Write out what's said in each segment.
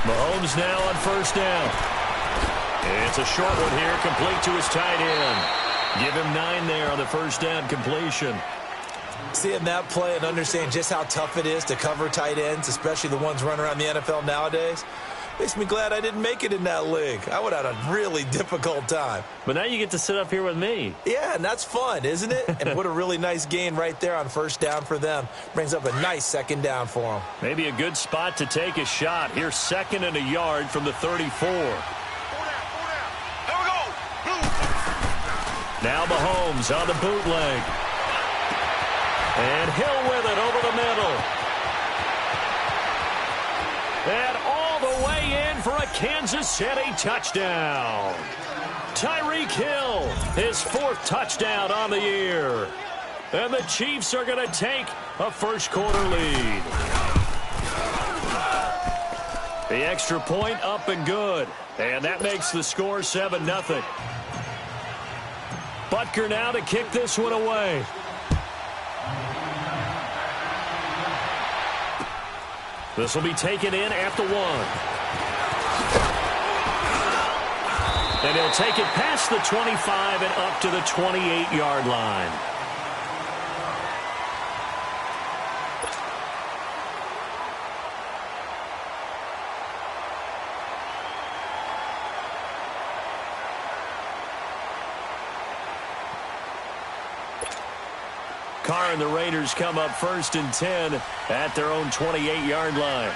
Mahomes now on first down. It's a short one here, complete to his tight end. Give him 9 there on the first down completion. Seeing that play and understand just how tough it is to cover tight ends, especially the ones running around the NFL nowadays, makes me glad I didn't make it in that league. I would have had a really difficult time. But now you get to sit up here with me. Yeah, and that's fun, isn't it? And what a really nice gain right there on first down for them. Brings up a nice second down for them. Maybe a good spot to take a shot. Here's 2nd and a yard from the 34. Now Mahomes on the bootleg. And Hill with it over the middle. And all the way in for a Kansas City touchdown. Tyreek Hill, his 4th touchdown on the year. And the Chiefs are going to take a first-quarter lead. The extra point up and good. And that makes the score 7-0. Butker now to kick this one away. This will be taken in at the 1. And he'll take it past the 25 and up to the 28-yard line. Carr and the Raiders come up 1st and 10 at their own 28-yard line.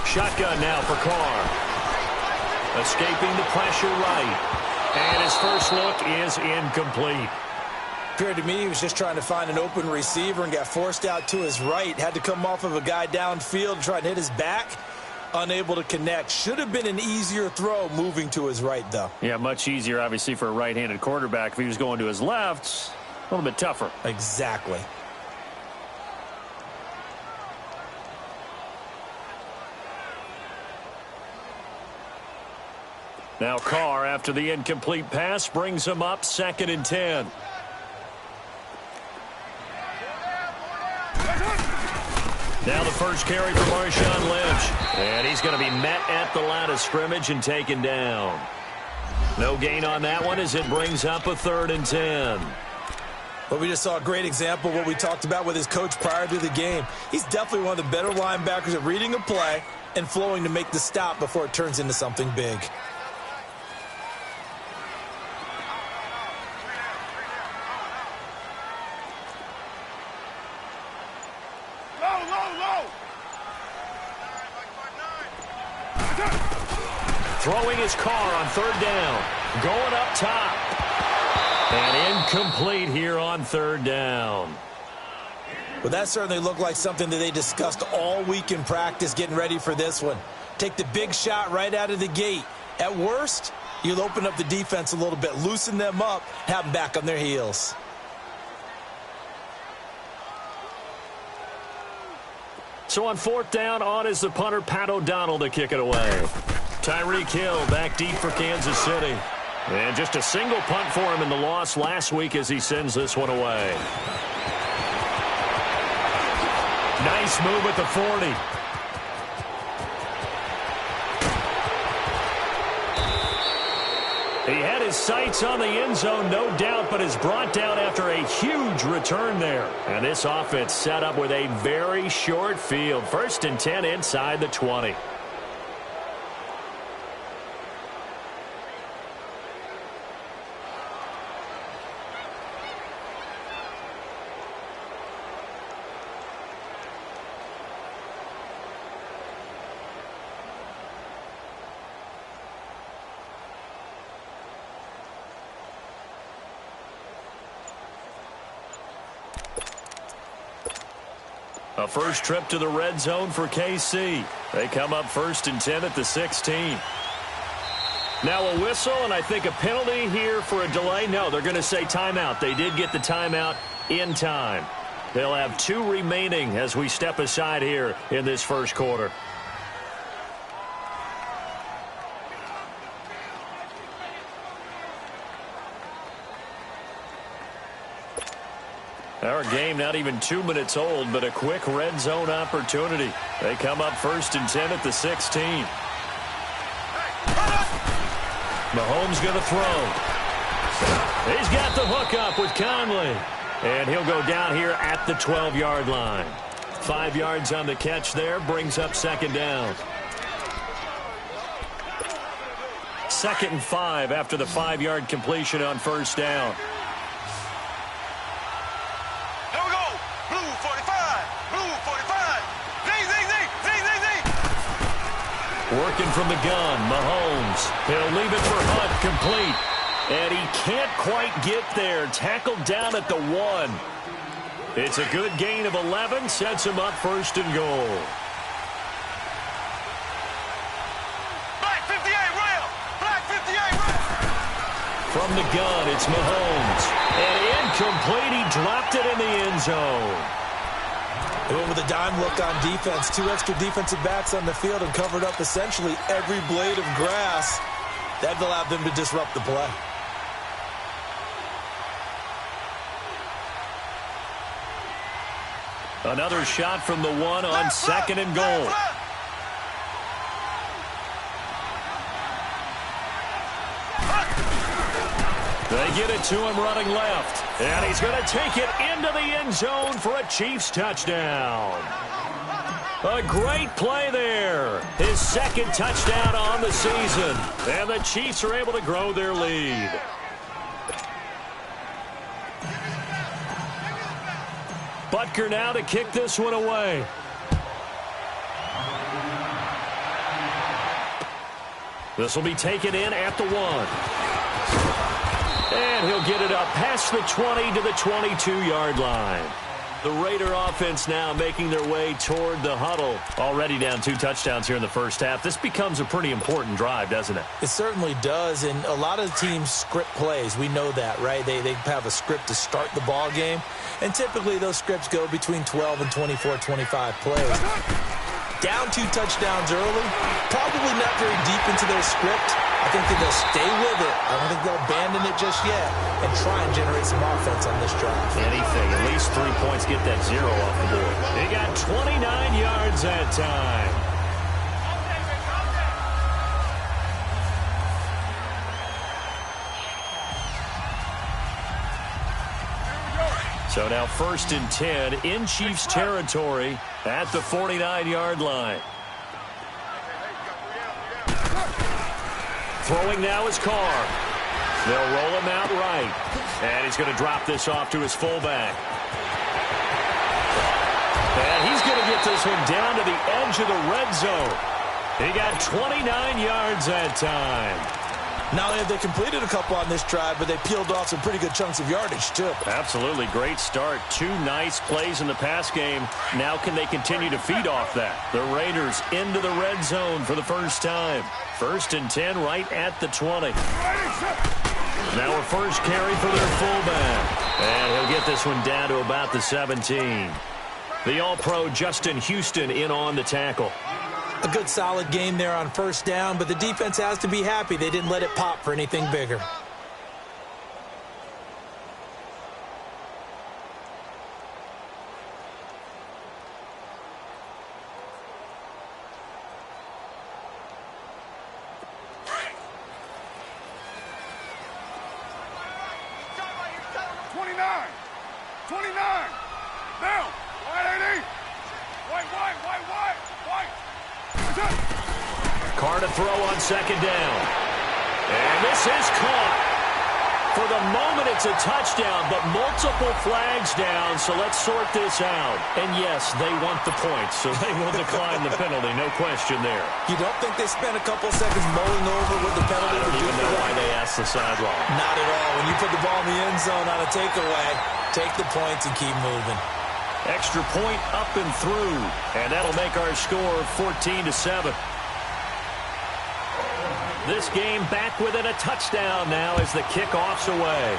Shotgun now for Carr. Escaping the pressure right. And his first look is incomplete. Appeared to me he was just trying to find an open receiver and got forced out to his right. Had to come off of a guy downfield and try to hit his back. Unable to connect. Should have been an easier throw moving to his right, though. Yeah, much easier, obviously, for a right-handed quarterback. If he was going to his left, a little bit tougher. Exactly. Now Carr, after the incomplete pass, brings him up 2nd and 10. Now the first carry for Marshawn Lynch. And he's going to be met at the line of scrimmage and taken down. No gain on that one as it brings up a 3rd and 10. Well, we just saw a great example of what we talked about with his coach prior to the game. He's definitely one of the better linebackers at reading a play and flowing to make the stop before it turns into something big. Throwing his Carr on 3rd down. Going up top. And incomplete here on 3rd down. Well, that certainly looked like something that they discussed all week in practice getting ready for this one. Take the big shot right out of the gate. At worst, you'll open up the defense a little bit, loosen them up, have them back on their heels. So on 4th down, on is the punter, Pat O'Donnell, to kick it away. Tyreek Hill back deep for Kansas City. And just a single punt for him in the loss last week as he sends this one away. Nice move at the 40. He had his sights on the end zone, no doubt, but is brought down after a huge return there. And this offense set up with a very short field. 1st and 10 inside the 20. A first trip to the red zone for KC. They come up 1st and 10 at the 16. Now a whistle, and I think a penalty here for a delay. No, they're going to say timeout. They did get the timeout in time. They'll have 2 remaining as we step aside here in this first quarter. Our game not even 2 minutes old, but a quick red zone opportunity. They come up 1st and 10 at the 16. Mahomes going to throw. He's got the hook up with Conley. And he'll go down here at the 12-yard line. 5 yards on the catch there, brings up 2nd down. 2nd and 5 after the 5-yard completion on 1st down. Here we go. Blue 45. Blue 45. Zing, zing, zing, zing, zing, zing. Working from the gun, Mahomes. He'll leave it for Hunt, complete. And he can't quite get there. Tackled down at the 1. It's a good gain of 11. Sets him up 1st and goal. Black 58, rail. Black 58, rail. From the gun, it's Mahomes. And incomplete. He dropped it in the end zone. They went with a dime look on defense. 2 extra defensive backs on the field and covered up essentially every blade of grass. That allowed them to disrupt the play. Another shot from the 1 on 2nd and goal. They get it to him running left. And he's going to take it into the end zone for a Chiefs touchdown. A great play there. His 2nd touchdown on the season. And the Chiefs are able to grow their lead. Butker now to kick this one away. This will be taken in at the 1. And he'll get it up past the 20 to the 22-yard line. The Raider offense now making their way toward the huddle. Already down 2 touchdowns here in the first half. This becomes a pretty important drive, doesn't it? It certainly does, and a lot of teams script plays. We know that, right? They have a script to start the ball game, and typically those scripts go between 12 and 24, 25 plays. Down 2 touchdowns early, probably not very deep into their script. I think that they'll stay with it. I don't think they'll abandon it just yet and try and generate some offense on this drive. Anything, at least 3 points, get that 0 off the board. They got 29 yards that time. So now 1st and 10 in Chiefs territory at the 49-yard line. Throwing now is Carr. They'll roll him out right. And he's going to drop this off to his fullback. And he's going to get this one down to the edge of the red zone. He got 29 yards that time. Not only have they completed a couple on this drive, but they peeled off some pretty good chunks of yardage, too. Absolutely. Great start. 2 nice plays in the pass game. Now can they continue to feed off that? The Raiders into the red zone for the first time. 1st and 10 right at the 20. Now a first carry for their fullback. And he'll get this one down to about the 17. The All-Pro Justin Houston in on the tackle. A good solid game there on 1st down, but the defense has to be happy they didn't let it pop for anything bigger. Carr to throw on 2nd down. And this is caught. For the moment, it's a touchdown, but multiple flags down, so let's sort this out. And yes, they want the points, so they will decline the penalty, no question there. You don't think they spent a couple seconds mulling over what the penalty would do? I don't even know why they asked the sideline. Not at all. When you put the ball in the end zone on a takeaway, take the points and keep moving. Extra point up and through, and that'll make our score 14-7. This game back within a touchdown now as the kickoff's away.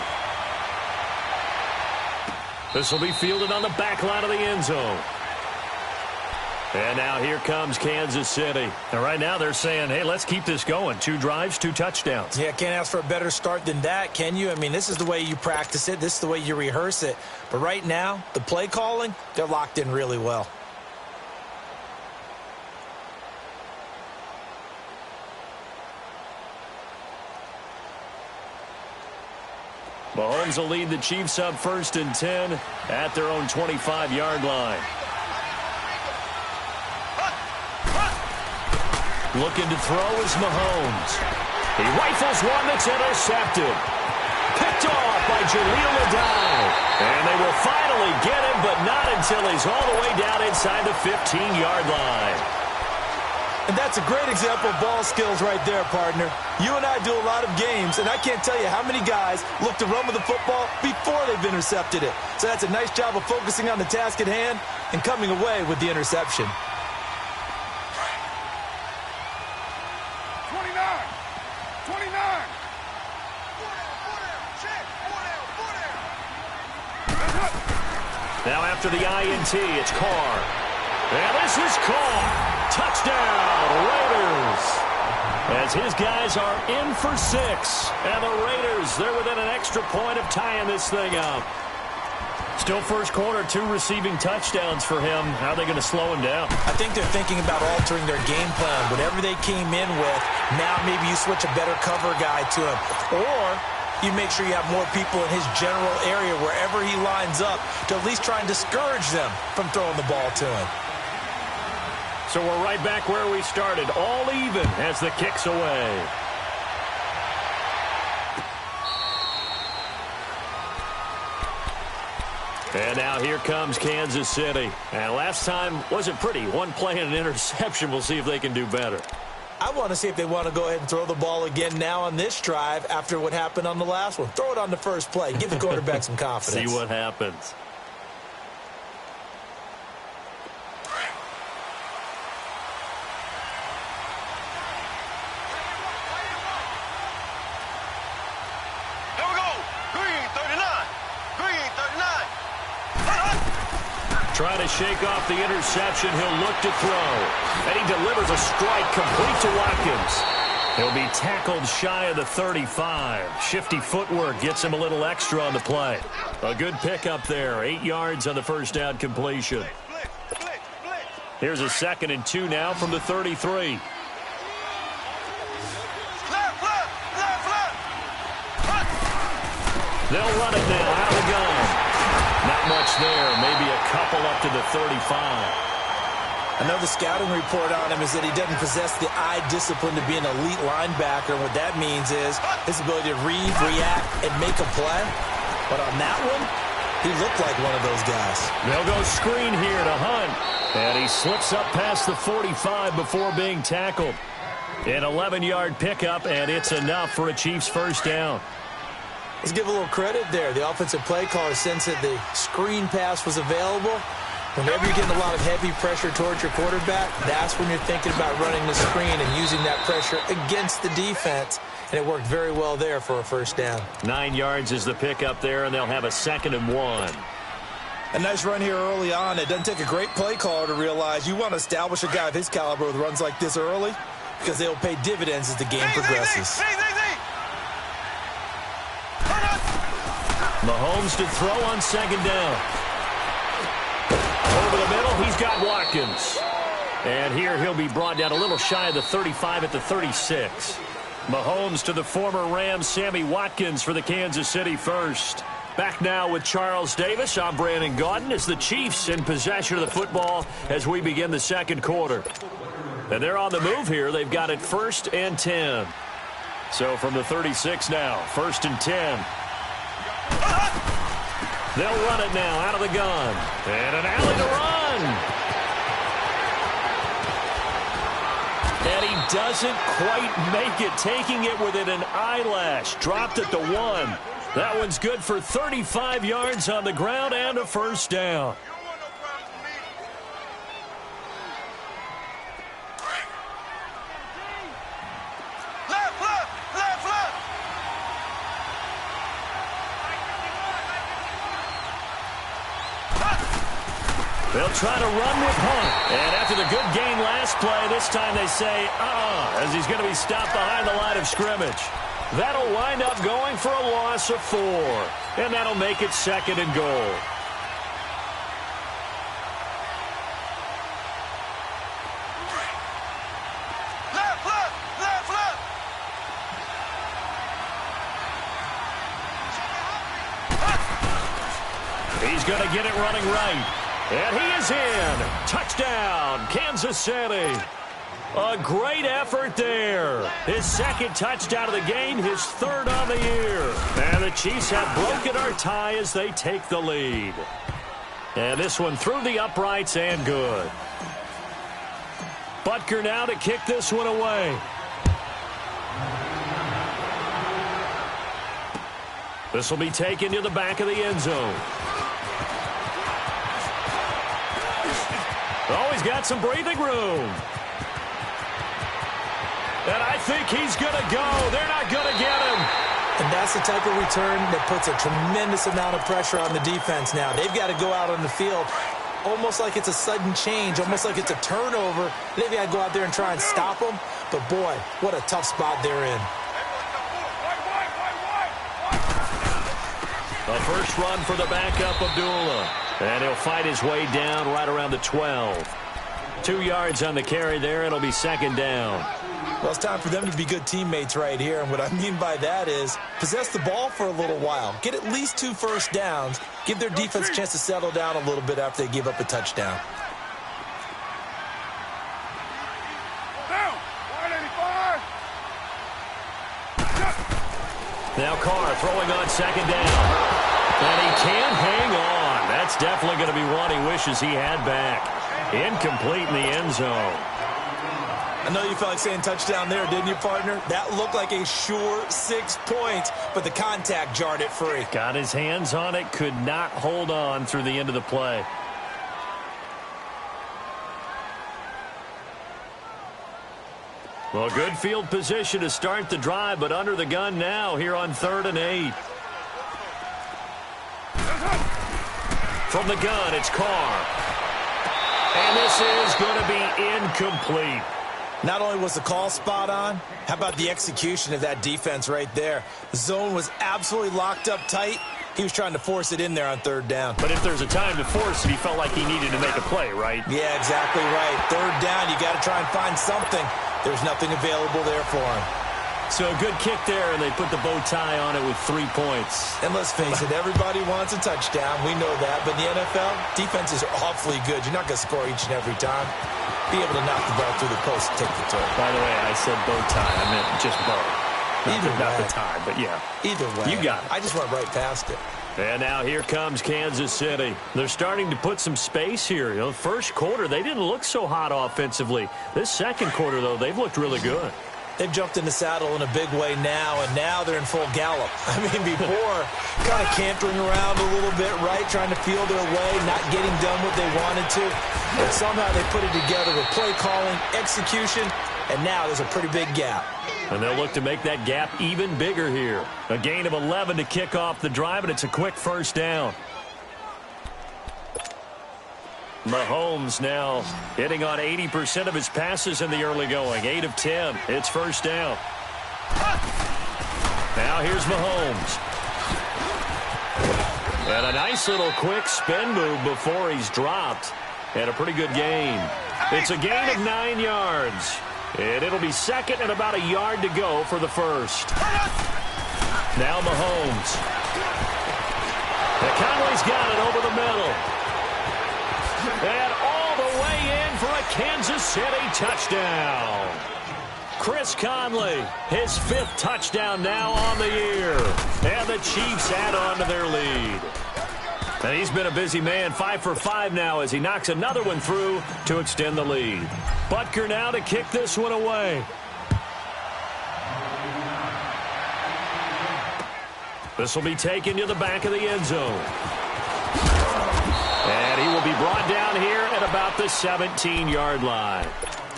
This will be fielded on the back line of the end zone. And now here comes Kansas City. And right now they're saying, hey, let's keep this going. 2 drives, 2 touchdowns. Yeah, can't ask for a better start than that, can you? I mean, this is the way you practice it. This is the way you rehearse it. But right now, the play calling, they're locked in really well. Mahomes will lead the Chiefs up 1st and 10 at their own 25-yard line. Looking to throw is Mahomes. He rifles one that's intercepted. Picked off by Jaleel Adai. And they will finally get him, but not until he's all the way down inside the 15-yard line. And that's a great example of ball skills right there, partner. You and I do a lot of games, and I can't tell you how many guys look to run with the football before they've intercepted it. So that's a nice job of focusing on the task at hand and coming away with the interception. 29. Now after the INT, it's Carr. And this is Carr. Touchdown, Raiders. As his guys are in for 6. And the Raiders, they're within an extra point of tying this thing up. Still first quarter, 2 receiving touchdowns for him. How are they going to slow him down? I think they're thinking about altering their game plan. Whatever they came in with, now maybe you switch a better cover guy to him. Or you make sure you have more people in his general area wherever he lines up to at least try and discourage them from throwing the ball to him. So we're right back where we started, all even as the kick's away. And now here comes Kansas City. And last time wasn't pretty. 1 play and an interception. We'll see if they can do better. I want to see if they want to go ahead and throw the ball again now on this drive after what happened on the last one. Throw it on the first play. Give the quarterback some confidence. See what happens. Here we go. Green 39. Green 39. Trying to shake off the interception. He'll look to throw. And he delivers a strike complete to Watkins. He'll be tackled shy of the 35. Shifty footwork gets him a little extra on the play. A good pickup there. 8 yards on the first down completion. Here's a 2nd and 2 now from the 33. They'll run it now out of the gun. Not much there. Maybe a couple up to the 35. I know the scouting report on him is that he doesn't possess the eye discipline to be an elite linebacker. And what that means is his ability to read, react, and make a play. But on that one, he looked like one of those guys. They'll go screen here to Hunt. And he slips up past the 45 before being tackled. An 11-yard pickup, and it's enough for a Chiefs first down. Let's give a little credit there. The offensive play caller sensed that the screen pass was available. Whenever you're getting a lot of heavy pressure towards your quarterback, that's when you're thinking about running the screen and using that pressure against the defense. And it worked very well there for a first down. 9 yards is the pickup there, and they'll have a 2nd and 1. A nice run here early on. It doesn't take a great play caller to realize you want to establish a guy of his caliber with runs like this early because they'll pay dividends as the game progresses. Mahomes to throw on 2nd down. Over the middle, he's got Watkins. And here he'll be brought down a little shy of the 35 at the 36. Mahomes to the former Rams, Sammy Watkins for the Kansas City first. Back now with Charles Davis. I'm Brandon Gaudin as the Chiefs in possession of the football as we begin the 2nd quarter. And they're on the move here. They've got it 1st and 10. So from the 36 now, 1st and 10. They'll run it now out of the gun. And an alley to run. And he doesn't quite make it, taking it within an eyelash. Dropped at the 1. That one's good for 35 yards on the ground and a first down. They'll try to run with Hunt. And after the good gain last play, this time they say, as he's going to be stopped behind the line of scrimmage. That'll wind up going for a loss of 4. And that'll make it 2nd and goal. He's going to get it running right. And he is in. Touchdown, Kansas City. A great effort there. His 2nd touchdown of the game, his 3rd on the year. And the Chiefs have broken our tie as they take the lead. And this one through the uprights and good. Butker now to kick this one away. This will be taken to the back of the end zone. Oh, he's got some breathing room. And I think he's going to go. They're not going to get him. And that's the type of return that puts a tremendous amount of pressure on the defense now. They've got to go out on the field almost like it's a sudden change, almost like it's a turnover. They've got to go out there and try and stop them. But, boy, what a tough spot they're in. A first run for the backup, Abdullah. And he'll fight his way down right around the 12. 2 yards on the carry there. It'll be 2nd down. Well, it's time for them to be good teammates right here. And what I mean by that is possess the ball for a little while. Get at least 2 first downs. Give their defense a chance to settle down a little bit after they give up a touchdown. Now Carr throwing on 2nd down. And he can't hang on. That's definitely going to be one he wishes he had back. Incomplete in the end zone. I know you felt like saying touchdown there, didn't you, partner? That looked like a sure 6 points, but the contact jarred it free. Got his hands on it, could not hold on through the end of the play. Well, good field position to start the drive, but under the gun now here on 3rd and 8. From the gun, it's Carr. And this is going to be incomplete. Not only was the call spot on, how about the execution of that defense right there? The zone was absolutely locked up tight. He was trying to force it in there on 3rd down. But if there's a time to force it, he felt like he needed to make a play, right? Yeah, exactly right. 3rd down, you got to try and find something. There's nothing available there for him. So a good kick there, and they put the bow tie on it with 3 points. And let's face it, everybody wants a touchdown. We know that. But in the NFL, defenses are awfully good. You're not going to score each and every time. Be able to knock the ball through the post and take the turn. By the way, I said bow tie. I meant just bow. Not the way. tie, but yeah. Either way. You got it. I just went right past it. And now here comes Kansas City. They're starting to put some space here. You know, first quarter, they didn't look so hot offensively. This 2nd quarter, though, they've looked really good. They've jumped in the saddle in a big way now, and now they're in full gallop. I mean, before, kind of cantering around a little bit, right, trying to feel their way, not getting done what they wanted to. But somehow they put it together with play calling, execution, and now there's a pretty big gap. And they'll look to make that gap even bigger here. A gain of 11 to kick off the drive, and it's a quick first down. Mahomes now hitting on 80% of his passes in the early going. 8 of 10. It's first down. Now here's Mahomes. And a nice little quick spin move before he's dropped. And a pretty good gain. It's a gain of 9 yards. And it'll be 2nd and about a yard to go for the first. Now Mahomes. And Conley's got it over the middle. And all the way in for a Kansas City touchdown. Chris Conley, his 5th touchdown now on the year. And the Chiefs add on to their lead. And he's been a busy man, 5 for 5 now as he knocks another one through to extend the lead. Butker now to kick this one away. This will be taken to the back of the end zone. And he will be brought down here at about the 17-yard line.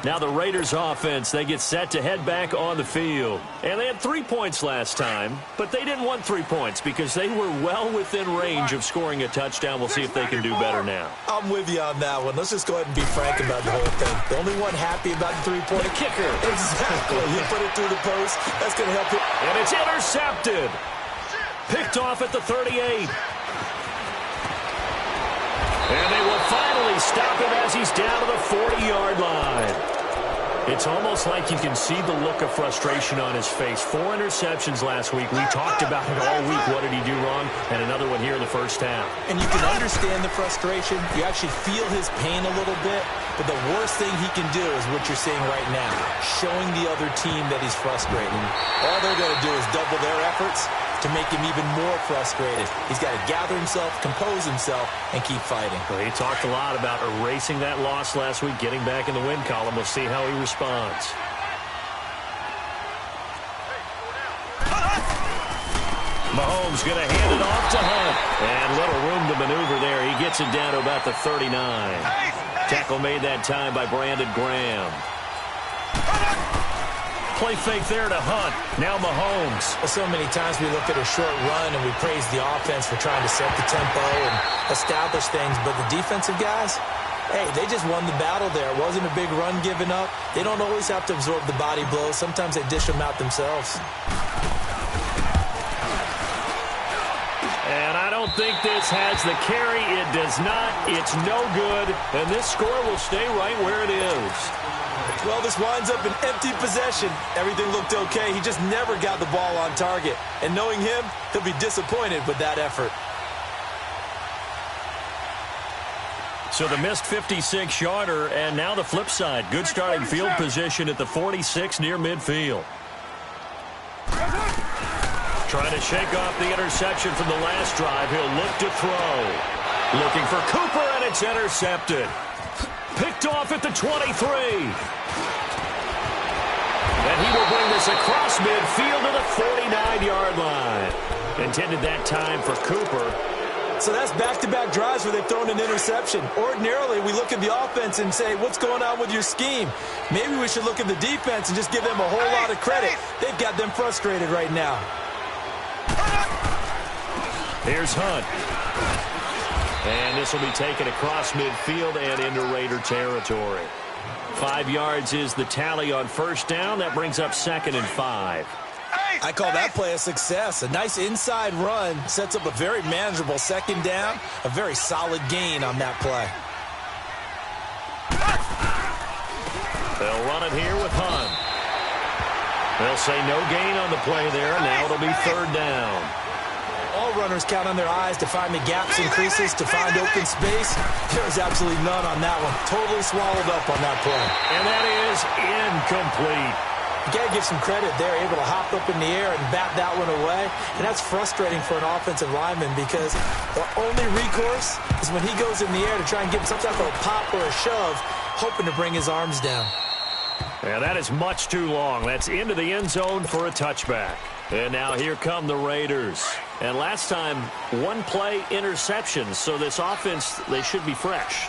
Now the Raiders offense, they get set to head back on the field. And they had 3 points last time, but they didn't want 3 points because they were well within range of scoring a touchdown. We'll see if they can do better now. I'm with you on that one. Let's just go ahead and be frank about the whole thing. The only one happy about the three-point kicker. Exactly. You put it through the post. That's going to help you. And it's intercepted. Picked off at the 38. And they will finally stop him as he's down to the 40-yard line. It's almost like you can see the look of frustration on his face. 4 interceptions last week. We talked about it all week. What did he do wrong? And another one here in the first half. And you can understand the frustration. You actually feel his pain a little bit. But the worst thing he can do is what you're seeing right now, showing the other team that he's frustrated. All they're going to do is double their efforts to make him even more frustrated. He's got to gather himself, compose himself, and keep fighting. Well, he talked a lot about erasing that loss last week, getting back in the win column. We'll see how he responds. Mahomes going to hand it off to Hunt. And little room to maneuver there. He gets it down to about the 39. Tackle made that time by Brandon Graham. Play fake there to Hunt. Now Mahomes. Well, so many times we look at a short run and we praise the offense for trying to set the tempo and establish things. But the defensive guys, hey, they just won the battle there. It wasn't a big run given up. They don't always have to absorb the body blows. Sometimes they dish them out themselves. And I don't think this has the carry. It does not. It's no good. And this score will stay right where it is. Well, this winds up an empty possession. Everything looked okay. He just never got the ball on target. And knowing him, he'll be disappointed with that effort. So the missed 56-yarder, and now the flip side. Good starting field position at the 46 near midfield. Trying to shake off the interception from the last drive. He'll look to throw. Looking for Cooper, and it's intercepted. Picked off at the 23. And he will bring this across midfield to the 49-yard line. Intended that time for Cooper. So that's back-to-back drives where they've thrown an interception. Ordinarily, we look at the offense and say, what's going on with your scheme? Maybe we should look at the defense and just give them a whole lot of credit. They've got them frustrated right now. Here's Hunt. And this will be taken across midfield and into Raider territory. 5 yards is the tally on first down. That brings up 2nd and 5. I call that play a success. A nice inside run sets up a very manageable second down. A very solid gain on that play. They'll run it here with Hunt. They'll say no gain on the play there. Now it'll be 3rd down. All runners count on their eyes to find the gaps and creases, to find open space. There's absolutely none on that one. Totally swallowed up on that play. And that is incomplete. You got to give some credit. They're able to hop up in the air and bat that one away. And that's frustrating for an offensive lineman because the only recourse is when he goes in the air to try and give some type of a pop or a shove, hoping to bring his arms down. And that is much too long. That's into the end zone for a touchback. And now here come the Raiders. And last time, 1 play interception. So this offense, they should be fresh.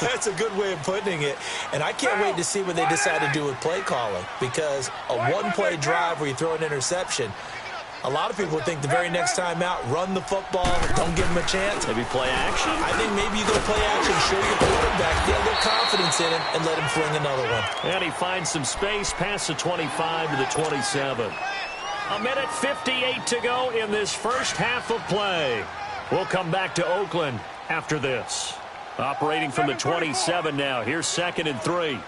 That's a good way of putting it. And I can't wait to see what they decide to do with play calling. Because a 1-play drive where you throw an interception, a lot of people would think the very next time out, run the football, don't give him a chance. Maybe play action? I think maybe you go play action, show your quarterback, get a little confidence in him, and let him fling another one. And he finds some space past the 25 to the 27. 1:58 to go in this first half of play. We'll come back to Oakland after this. Operating from the 27 now. Here's 2nd and 3.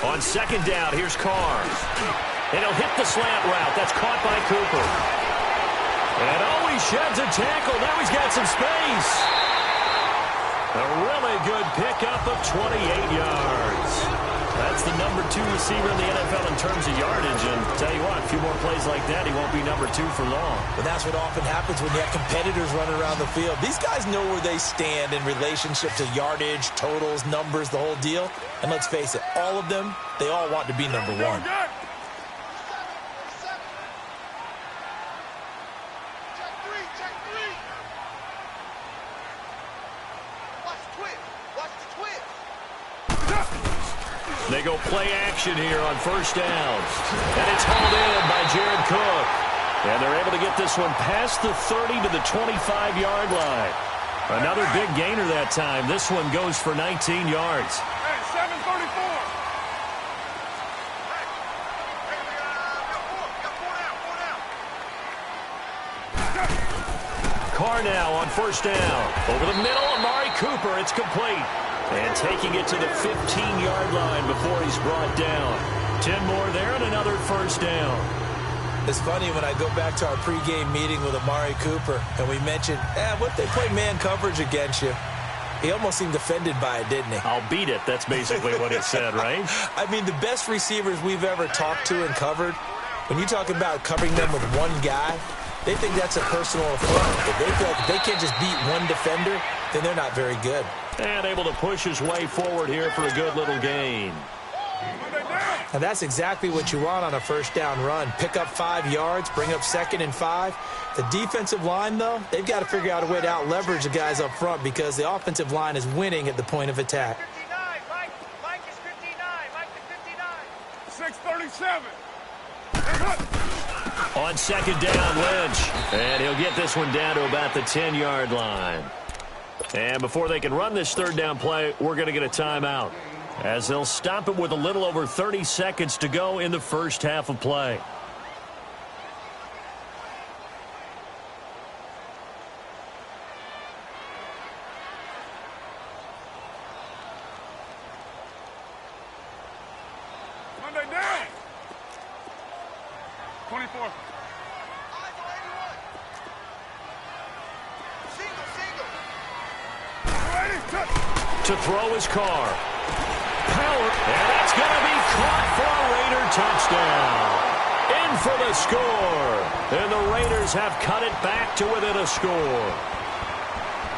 On 2nd down, here's Carr. And he'll hit the slant route. That's caught by Cooper. And he sheds a tackle. Now he's got some space. A really good pickup of 28 yards. That's the number 2 receiver in the NFL in terms of yardage. And tell you what, a few more plays like that, he won't be number 2 for long. But that's what often happens when you have competitors running around the field. These guys know where they stand in relationship to yardage, totals, numbers, the whole deal. And let's face it, all of them, they all want to be number 1. They go play action here on first down. And it's hauled in by Jared Cook. And they're able to get this one past the 30 to the 25-yard line. Another big gainer that time. This one goes for 19 yards. Hey, 734. Carr now on first down. Over the middle, Amari Cooper. It's complete. And taking it to the 15-yard line before he's brought down. 10 more there and another first down. It's funny when I go back to our pregame meeting with Amari Cooper, and we mentioned, what if they play man coverage against you? He almost seemed offended by it, didn't he? I'll beat it. That's basically what he said, right? I mean, the best receivers we've ever talked to and covered, when you talk about covering them with one guy, they think that's a personal affront. If they feel like if they can't just beat one defender, then they're not very good. And able to push his way forward here for a good little gain. And that's exactly what you want on a first down run. Pick up 5 yards, bring up 2nd and 5. The defensive line, though, they've got to figure out a way to out-leverage the guys up front because the offensive line is winning at the point of attack. 59, Mike is 59. Mike is 59. 637. On second down, Lynch. And he'll get this one down to about the 10-yard line. And before they can run this third down play, we're going to get a timeout, as they'll stop it with a little over 30 seconds to go in the first half of play. Monday down. 24. To throw his Carr. Power, and that's going to be caught for a Raider touchdown. In for the score. And the Raiders have cut it back to within a score.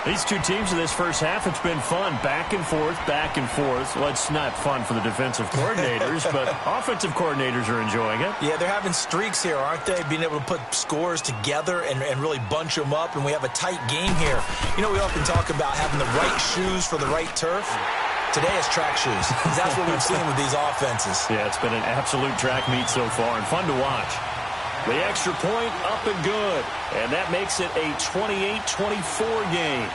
These two teams in this first half, it's been fun. Back and forth, back and forth. Well, it's not fun for the defensive coordinators, but offensive coordinators are enjoying it. Yeah, they're having streaks here, aren't they? Being able to put scores together and really bunch them up, and we have a tight game here. You know, we often talk about having the right shoes for the right turf. Today is track shoes. That's what we've seen with these offenses. Yeah, it's been an absolute track meet so far and fun to watch. The extra point up and good. And that makes it a 28-24 game.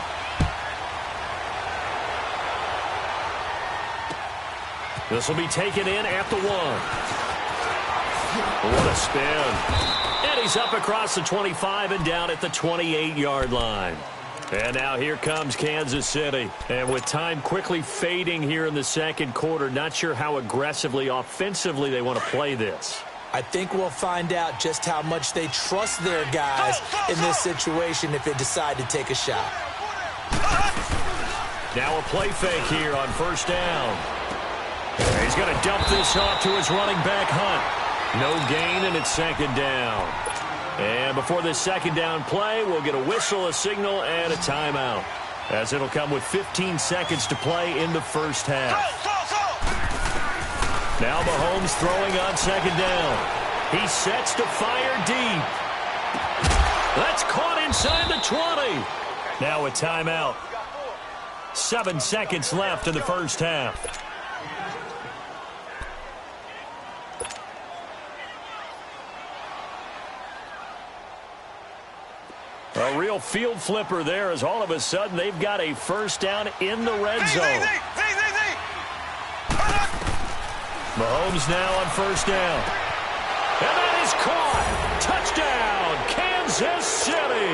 This will be taken in at the 1. What a spin. And he's up across the 25 and down at the 28-yard line. And now here comes Kansas City. And with time quickly fading here in the second quarter, not sure how aggressively, offensively they want to play this. I think we'll find out just how much they trust their guys in this situation if they decide to take a shot. Now a play fake here on first down. He's going to dump this off to his running back, Hunt. No gain, and it's second down. And before this second down play, we'll get a whistle, a signal, and a timeout, as it'll come with 15 seconds to play in the first half. Now Mahomes throwing on second down. He sets to fire deep. That's caught inside the 20. Now a timeout. 7 seconds left in the first half. A real field flipper there, as all of a sudden they've got a first down in the red zone. Mahomes now on first down. And that is caught. Touchdown, Kansas City.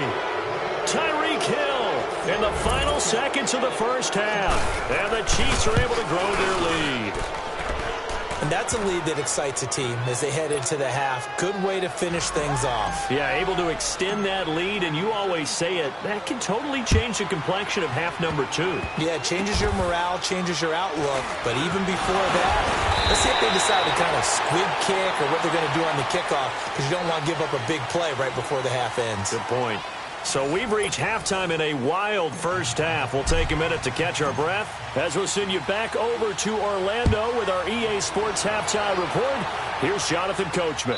Tyreek Hill in the final seconds of the first half. And the Chiefs are able to grow their lead. And that's a lead that excites a team as they head into the half. Good way to finish things off. Yeah, able to extend that lead, and you always say it, that can totally change the complexion of half number 2. Yeah, it changes your morale, changes your outlook. But even before that, let's see if they decide to kind of squib kick or what they're going to do on the kickoff, because you don't want to give up a big play right before the half ends. Good point. So we've reached halftime in a wild first half. We'll take a minute to catch our breath as we'll send you back over to Orlando with our EA Sports Halftime Report. Here's Jonathan Coachman.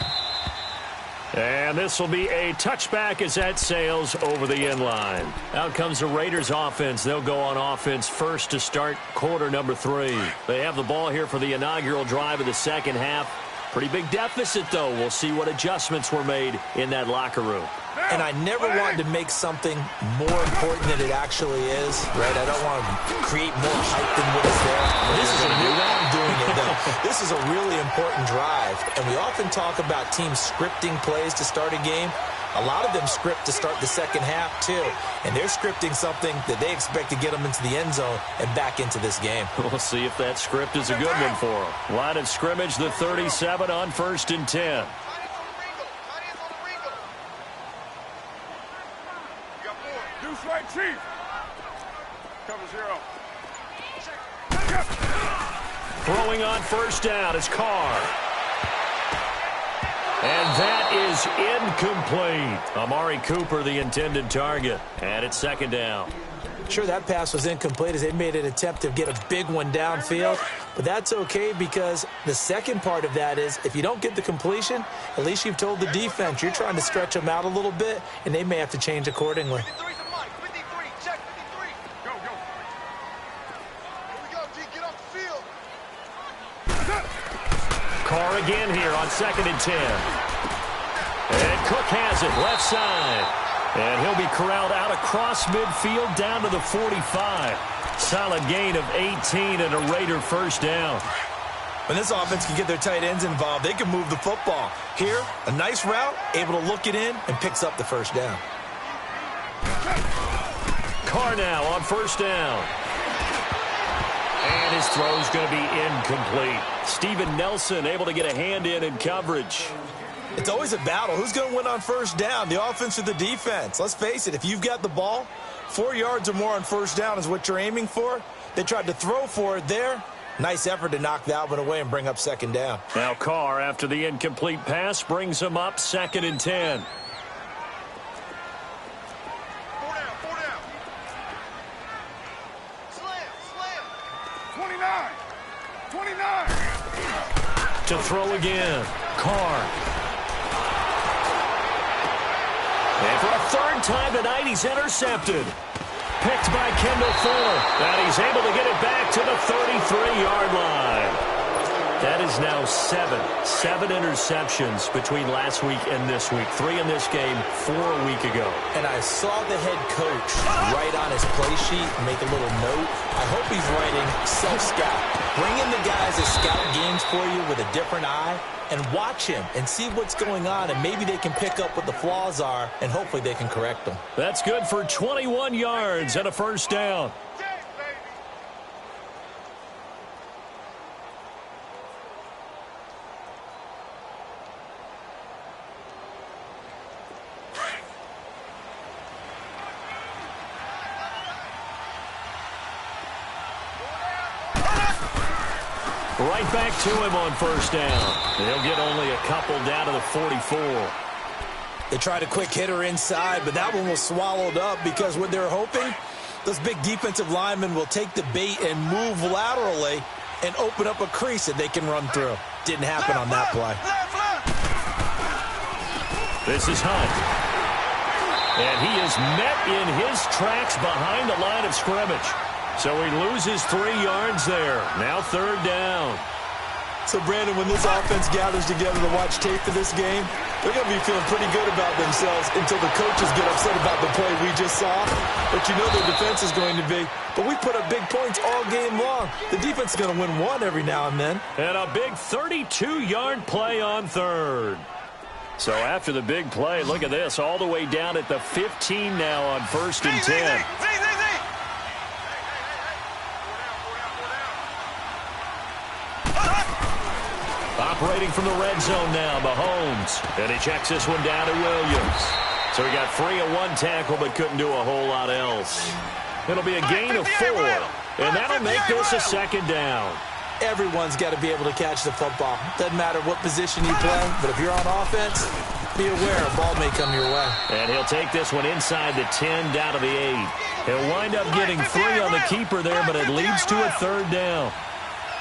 And this will be a touchback as that sails over the end line. Out comes the Raiders offense. They'll go on offense first to start quarter number 3. They have the ball here for the inaugural drive of the second half. Pretty big deficit, though. We'll see what adjustments were made in that locker room. And I never wanted to make something more important than it actually is, right? I don't want to create more hype than what is there. This is I'm doing it, though. This is a really important drive. And we often talk about teams scripting plays to start a game. A lot of them script to start the second half, too. And they're scripting something that they expect to get them into the end zone and back into this game. We'll see if that script is a good one for them. Line of scrimmage, the 37 on 1st and 10. Right, Chief. Cover 0. Throwing on 1st down is Carr. And that is incomplete. Amari Cooper, the intended target. And it's 2nd down. Sure, that pass was incomplete as they made an attempt to get a big one downfield. But that's okay because the second part of that is if you don't get the completion, at least you've told the defense you're trying to stretch them out a little bit, and they may have to change accordingly. Carr again here on 2nd and 10. And Cook has it left side. And he'll be corralled out across midfield down to the 45. Solid gain of 18 and a Raider 1st down. When this offense can get their tight ends involved, they can move the football. Here, a nice route, able to look it in, and picks up the 1st down. Carr now on 1st down. And his throw's going to be incomplete. Steven Nelson able to get a hand in coverage. It's always a battle. Who's going to win on 1st down, the offense or the defense? Let's face it, if you've got the ball, 4 yards or more on 1st down is what you're aiming for. They tried to throw for it there. Nice effort to knock that one away and bring up 2nd down. Now Carr, after the incomplete pass, brings him up 2nd and 10. 29. To throw again. Carr. And for a 3rd time tonight, he's intercepted. Picked by Kendall Fuller. And he's able to get it back to the 33-yard line. That is now 7 interceptions between last week and this week. 3 in this game, 4 a week ago. And I saw the head coach write on his play sheet, make a little note. I hope he's writing self-scout. Bring in the guys that scout games for you with a different eye and watch him and see what's going on, and maybe they can pick up what the flaws are, and hopefully they can correct them. That's good for 21 yards and a 1st down. Right back to him on 1st down. They'll get only a couple down to the 44. They tried a quick hitter inside, but that one was swallowed up because what they're hoping, those big defensive linemen will take the bait and move laterally and open up a crease that they can run through. Didn't happen on that play. This is Hunt. And he is met in his tracks behind the line of scrimmage. So he loses 3 yards there. Now 3rd down. So, Brandon, when this offense gathers together to watch tape for this game, they're going to be feeling pretty good about themselves until the coaches get upset about the play we just saw. But you know their defense is going to be. But we put up big points all game long. The defense is going to win one every now and then. And a big 32-yard play on 3rd. So after the big play, look at this, all the way down at the 15 now on 1st and 10. Operating from the red zone now, Mahomes. And he checks this one down to Williams. So he got free of 1 tackle but couldn't do a whole lot else. It'll be a gain of 4. And that'll make this a 2nd down. Everyone's got to be able to catch the football. Doesn't matter what position you play, but if you're on offense, be aware a ball may come your way. And he'll take this one inside the 10 down to the 8. He'll wind up getting 3 on the keeper there, but it leads to a 3rd down.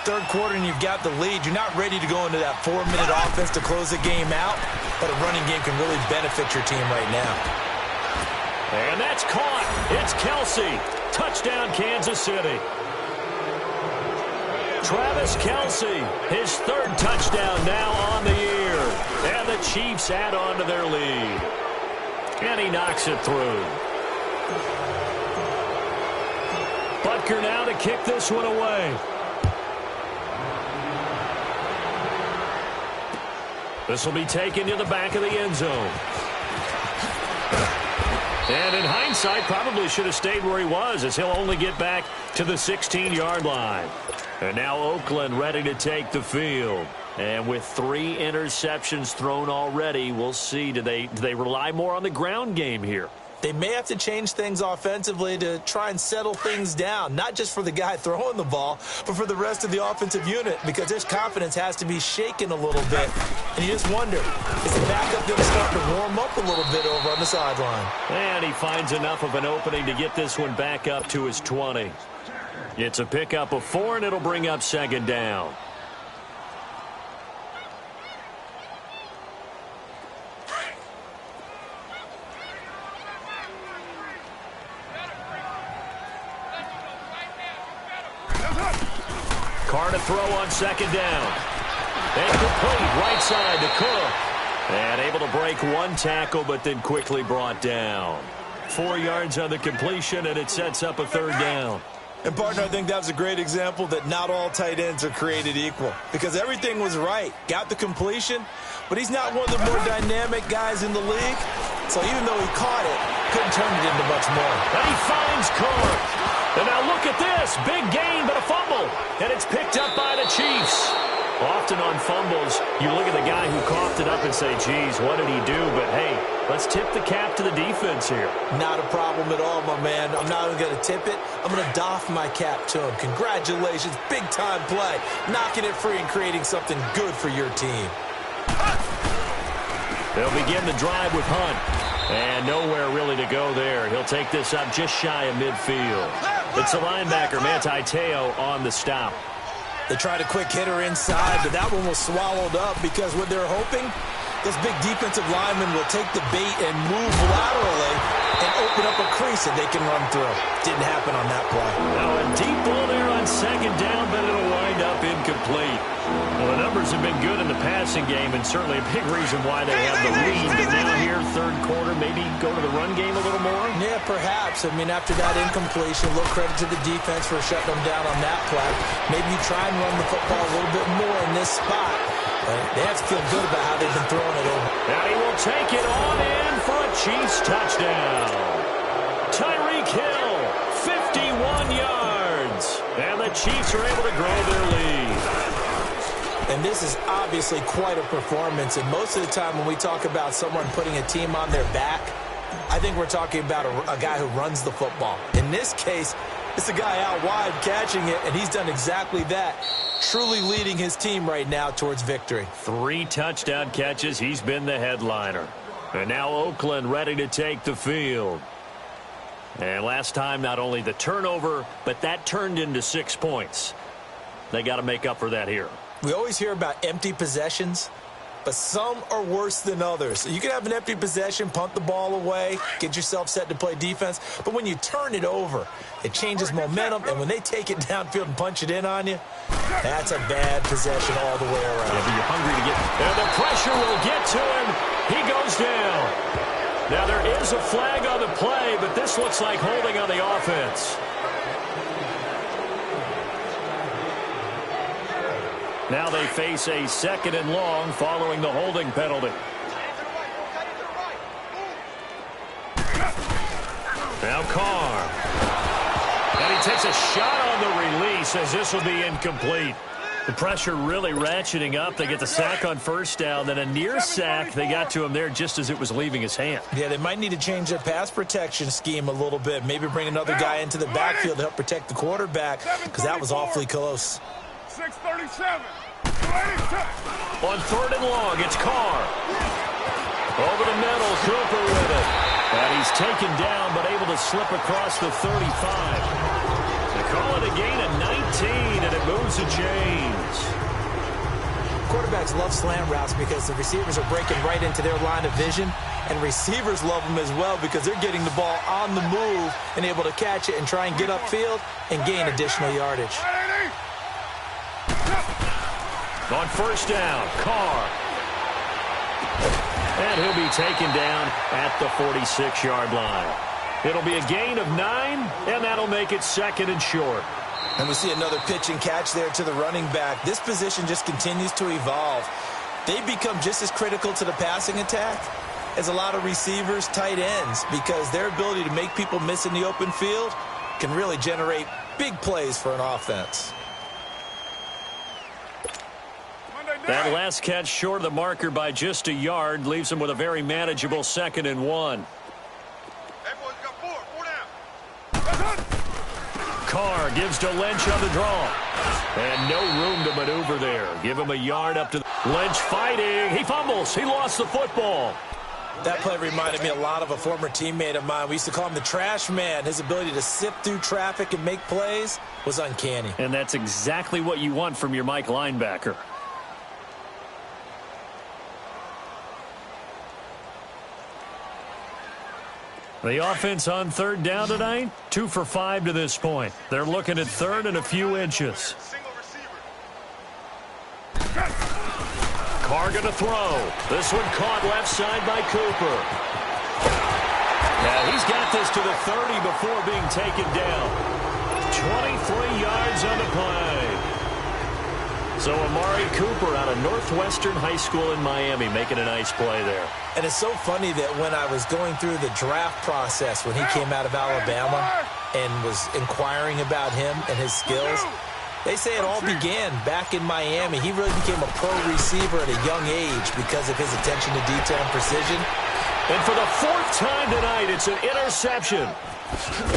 third quarter and you've got the lead, you're not ready to go into that 4-minute offense to close the game out, but a running game can really benefit your team right now. And that's caught. It's Kelsey. Touchdown, Kansas City. Travis Kelsey, his third touchdown now on the year. And the Chiefs add on to their lead. And he knocks it through. Butker now to kick this one away. This will be taken to the back of the end zone. And in hindsight, probably should have stayed where he was, as he'll only get back to the 16-yard line. And now Oakland ready to take the field. And with 3 interceptions thrown already, we'll see. Do they rely more on the ground game here? They may have to change things offensively to try and settle things down, not just for the guy throwing the ball, but for the rest of the offensive unit, because his confidence has to be shaken a little bit. And you just wonder, is the backup going to start to warm up a little bit over on the sideline? And he finds enough of an opening to get this one back up to his 20. It's a pickup of 4, and it'll bring up second down. Carr to throw on second down. And complete right side to Cook. And able to break one tackle, but then quickly brought down. 4 yards on the completion, and it sets up a third down. And, partner, I think that was a great example that not all tight ends are created equal, because everything was right. Got the completion, but he's not one of the more dynamic guys in the league. So even though he caught it, couldn't turn it into much more. And he finds Cook. And now look at this. Big gain, but a fumble. And it's picked up by the Chiefs. Often on fumbles, you look at the guy who coughed it up and say, geez, what did he do? But, hey, let's tip the cap to the defense here. Not a problem at all, my man. I'm not even going to tip it. I'm going to doff my cap to him. Congratulations. Big-time play. Knocking it free and creating something good for your team. They'll begin the drive with Hunt. And nowhere really to go there. He'll take this up just shy of midfield. It's a linebacker, Manti Te'o, on the stop. They tried a quick hitter inside, but that one was swallowed up because what they're hoping, those big defensive linemen will take the bait and move laterally and open up a crease that they can run through. Didn't happen on that play. Now a deep ball there on second down, but it'll wind up incomplete. Well, the numbers have been good in the passing game, and certainly a big reason why they have the lead. But now here, third quarter, maybe go to the run game a little more? Yeah, perhaps. I mean, after that incompletion, a little credit to the defense for shutting them down on that play. Maybe you try and run the football a little bit more in this spot. But they have to feel good about how they've been throwing it over. Now he will take it on in for a Chiefs touchdown. Tyreek Hill, 51 yards. And the Chiefs are able to grow their lead. And this is obviously quite a performance. And most of the time when we talk about someone putting a team on their back, I think we're talking about a guy who runs the football. In this case, it's a guy out wide catching it, and he's done exactly that. Truly leading his team right now towards victory. 3 touchdown catches. He's been the headliner. And now Oakland ready to take the field. And last time, not only the turnover, but that turned into 6 points. They got to make up for that here. We always hear about empty possessions, but some are worse than others. You can have an empty possession, punt the ball away, get yourself set to play defense, but when you turn it over, it changes momentum, and when they take it downfield and punch it in on you, that's a bad possession all the way around. Yeah, but you're hungry to get... And the pressure will get to him. He goes down. Now there is a flag on the play, but this looks like holding on the offense. Now they face a 2nd and long following the holding penalty. Now Carr. And he takes a shot on the release as this will be incomplete. The pressure really ratcheting up. They get the sack on first down, then a near sack. They got to him there just as it was leaving his hand. Yeah, they might need to change their pass protection scheme a little bit. Maybe bring another guy into the backfield to help protect the quarterback, because that was awfully close. 637. On 3rd and long, it's Carr. Over the middle, Cooper with it. And he's taken down, but able to slip across the 35. They call it a gain of and it moves the chains. Quarterbacks love slant routes because the receivers are breaking right into their line of vision, and receivers love them as well because they're getting the ball on the move and able to catch it and try and get upfield and gain additional yardage. On first down, Carr. And he'll be taken down at the 46-yard line. It'll be a gain of 9, and that'll make it 2nd and short. And we see another pitch and catch there to the running back. This position just continues to evolve. They become just as critical to the passing attack as a lot of receivers, tight ends, because their ability to make people miss in the open field can really generate big plays for an offense. That last catch short of the marker by just a yard leaves him with a very manageable 2nd and 1. Carr gives to Lynch on the draw. And no room to maneuver there. Give him a yard up to Lynch fighting. He fumbles. He lost the football. That play reminded me a lot of a former teammate of mine. We used to call him the trash man. His ability to sift through traffic and make plays was uncanny. And that's exactly what you want from your Mike linebacker. The offense on 3rd down tonight, 2 for 5 to this point. They're looking at 3rd and a few inches. Carr going to throw. This one caught left side by Cooper. Now he's got this to the 30 before being taken down. 23 yards on the play. So Amari Cooper out of Northwestern High School in Miami making a nice play there. And it's so funny that when I was going through the draft process when he came out of Alabama and was inquiring about him and his skills, they say it all began back in Miami. He really became a pro receiver at a young age because of his attention to detail and precision. And for the 4th time tonight, it's an interception.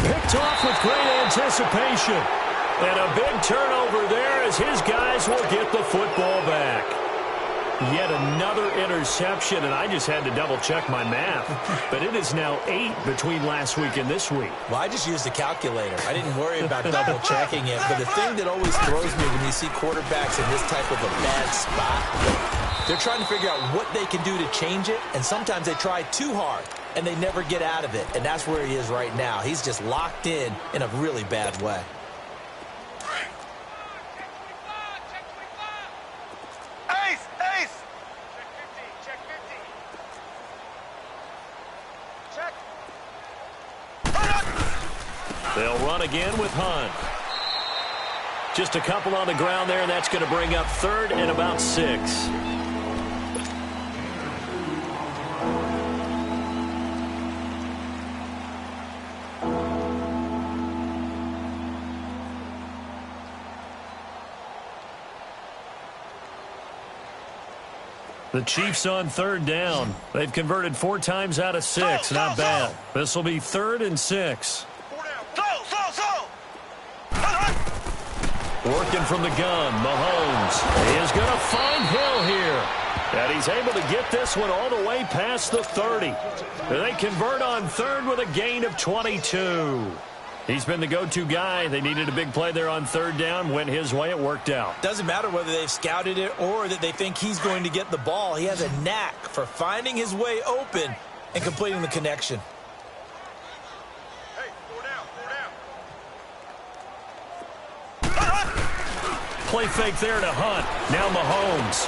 Picked off with great anticipation. And a big turnover there as his guys will get the football back. Yet another interception, and I just had to double-check my math. But it is now 8 between last week and this week. Well, I just used a calculator. I didn't worry about double-checking it. But the thing that always throws me when you see quarterbacks in this type of a bad spot, they're trying to figure out what they can do to change it, and sometimes they try too hard, and they never get out of it. And that's where he is right now. He's just locked in a really bad way. They'll run again with Hunt. Just a couple on the ground there, and that's going to bring up 3rd and about 6. The Chiefs on 3rd down. They've converted 4 times out of 6. Not bad. This will be 3rd and 6. Working from the gun, Mahomes. He is going to find Hill here. And he's able to get this one all the way past the 30. They convert on 3rd with a gain of 22. He's been the go-to guy. They needed a big play there on 3rd down. Went his way. It worked out. Doesn't matter whether they've scouted it or that they think he's going to get the ball. He has a knack for finding his way open and completing the connection. Play fake there to Hunt. Now Mahomes.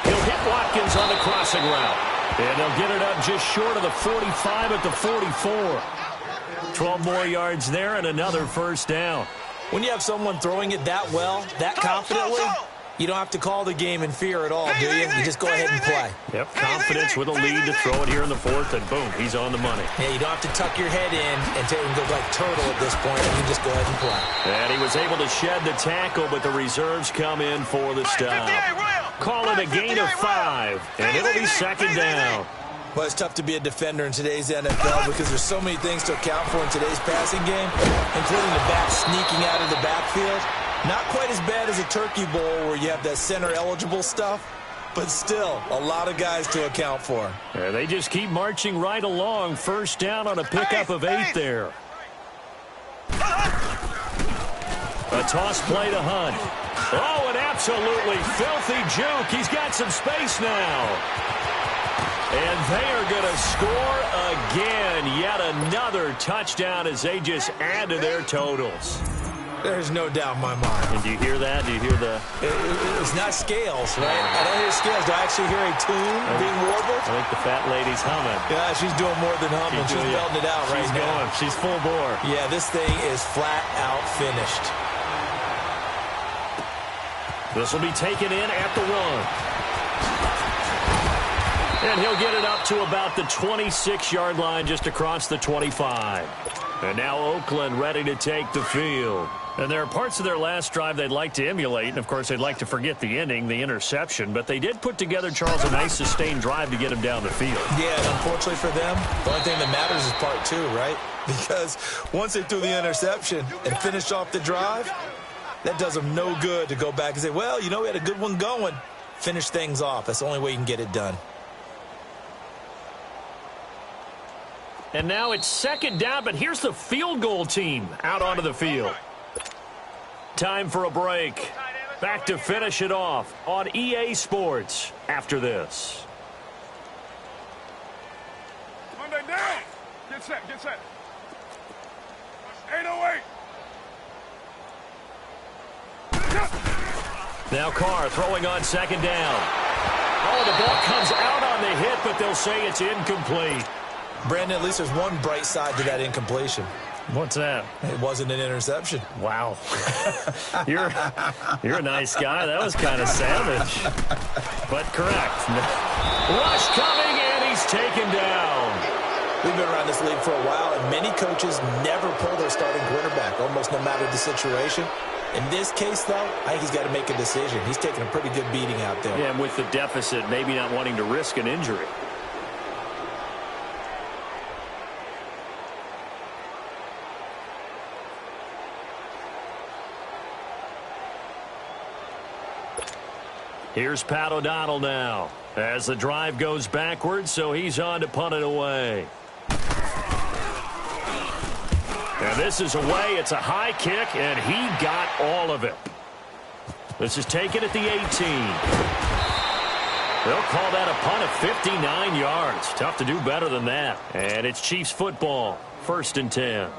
He'll hit Watkins on the crossing route. And they'll get it up just short of the 45 at the 44. 12 more yards there and another 1st down. When you have someone throwing it that well, that confidently, you don't have to call the game in fear at all, do you? You just go ahead and play. Yep, confidence with a lead to throw it here in the 4th, and boom, he's on the money. Yeah, you don't have to tuck your head in and go like turtle at this point. You can just go ahead and play. And he was able to shed the tackle, but the reserves come in for the stop. Call it a gain of 5, and it'll be 2nd down. Well, it's tough to be a defender in today's NFL because there's so many things to account for in today's passing game, including the back sneaking out of the backfield. Not quite as bad as a turkey bowl where you have that center-eligible stuff, but still a lot of guys to account for. Yeah, they just keep marching right along. 1st down on a pickup of 8 there. A toss play to Hunt. Oh, an absolutely filthy juke. He's got some space now. And they are going to score again. Yet another touchdown as they just add to their totals. There's no doubt in my mind. And do you hear that? Do you hear the... It's not scales, right? I don't hear scales. Do I actually hear a tune being warbled? I think the fat lady's humming. Yeah, she's doing more than humming. She's belting it out right now. She's going. She's full bore. Yeah, this thing is flat out finished. This will be taken in at the 1. And he'll get it up to about the 26-yard line just across the 25. And now Oakland ready to take the field. And there are parts of their last drive they'd like to emulate. And, of course, they'd like to forget the ending, the interception. But they did put together, Charles, a nice sustained drive to get him down the field. Yeah, and unfortunately for them, the only thing that matters is part 2, right? Because once they threw the interception and finished off the drive, that does them no good to go back and say, well, you know, we had a good one going. Finish things off. That's the only way you can get it done. And now it's second down, but here's the field goal team out onto the field. Time for a break. Back to finish it off on EA Sports after this. Monday down. Get set, get set. 808. Now Carr throwing on second down. Oh, the ball comes out on the hit, but they'll say it's incomplete. Brandon, at least there's one bright side to that incompletion. What's that? It wasn't an interception. Wow. You're a nice guy. That was kind of savage. But correct. Rush coming, and he's taken down. We've been around this league for a while, and many coaches never pull their starting quarterback, almost no matter the situation. In this case, though, I think he's got to make a decision. He's taking a pretty good beating out there. Yeah, and with the deficit, maybe not wanting to risk an injury. Here's Pat O'Donnell now as the drive goes backwards, so he's on to punt it away. And this is away. It's a high kick, and he got all of it. This is taken at the 18. They'll call that a punt of 59 yards. Tough to do better than that. And it's Chiefs football, 1st and 10.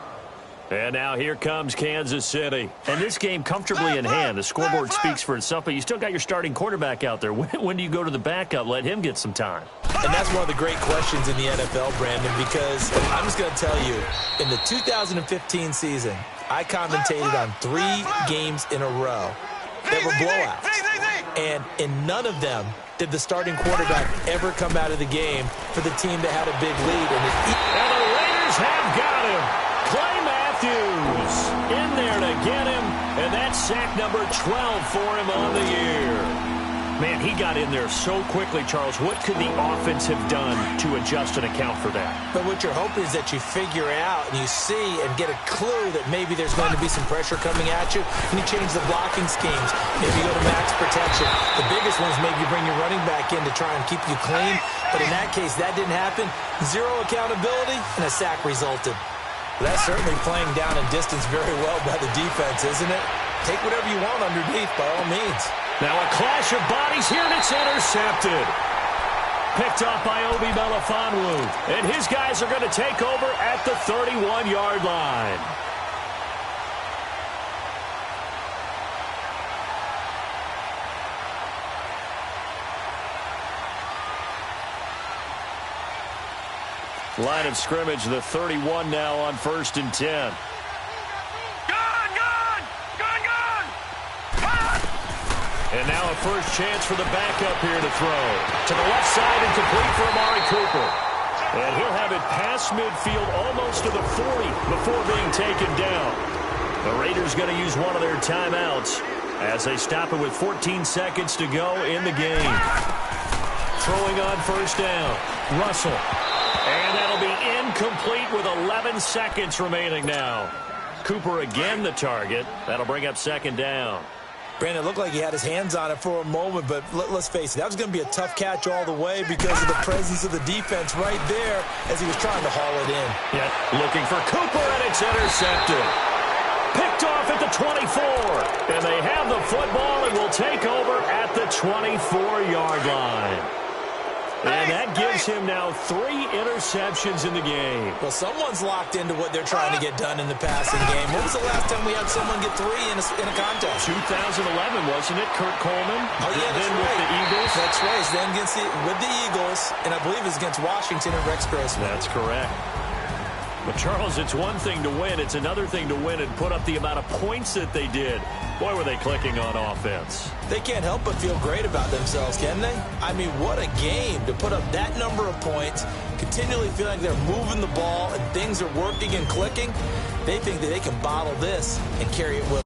And now here comes Kansas City. And this game comfortably in hand. The scoreboard speaks for itself, but you still got your starting quarterback out there. When do you go to the backup? Let him get some time. And that's one of the great questions in the NFL, Brandon, because I'm just going to tell you, in the 2015 season, I commentated on 3 games in a row that were blowouts. And in none of them did the starting quarterback ever come out of the game for the team that had a big lead. And the Raiders have got him. Clay Matthews in there to get him, and that's sack number 12 for him on the year. Man, he got in there so quickly, Charles. What could the offense have done to adjust and account for that? But what you're hoping is that you figure out and you see and get a clue that maybe there's going to be some pressure coming at you, and you change the blocking schemes. Maybe you go to max protection. The biggest one is maybe you bring your running back in to try and keep you clean. But in that case, that didn't happen. 0 accountability, and a sack resulted. That's certainly playing down in distance very well by the defense, isn't it? Take whatever you want underneath, by all means. Now a clash of bodies here, and it's intercepted. Picked off by Obi Melifonwu. And his guys are going to take over at the 31-yard line. Line of scrimmage, the 31 now on 1st and 10. And now a first chance for the backup here to throw. To the left side and complete for Amari Cooper. And he'll have it past midfield almost to the 40 before being taken down. The Raiders going to use one of their timeouts as they stop it with 14 seconds to go in the game. Throwing on first down. Russell. And that'll be incomplete with 11 seconds remaining now. Cooper again the target. That'll bring up second down. Brandon, it looked like he had his hands on it for a moment, but let's face it, that was going to be a tough catch all the way because of the presence of the defense right there as he was trying to haul it in. Yeah, looking for Cooper, and it's intercepted. Picked off at the 24. And they have the football and will take over at the 24-yard line. And that gives him now 3 interceptions in the game. Well, someone's locked into what they're trying to get done in the passing game. When was the last time we had someone get 3 in a contest? 2011, wasn't it, Kurt Coleman? Oh, yeah, that's then right. with the Eagles. That's right. Then with the Eagles, and I believe it's against Washington and Rex Grossman. That's correct. But, Charles, it's one thing to win. It's another thing to win and put up the amount of points that they did. Boy, were they clicking on offense. They can't help but feel great about themselves, can they? I mean, what a game to put up that number of points, continually feeling like they're moving the ball and things are working and clicking. They think that they can bottle this and carry it with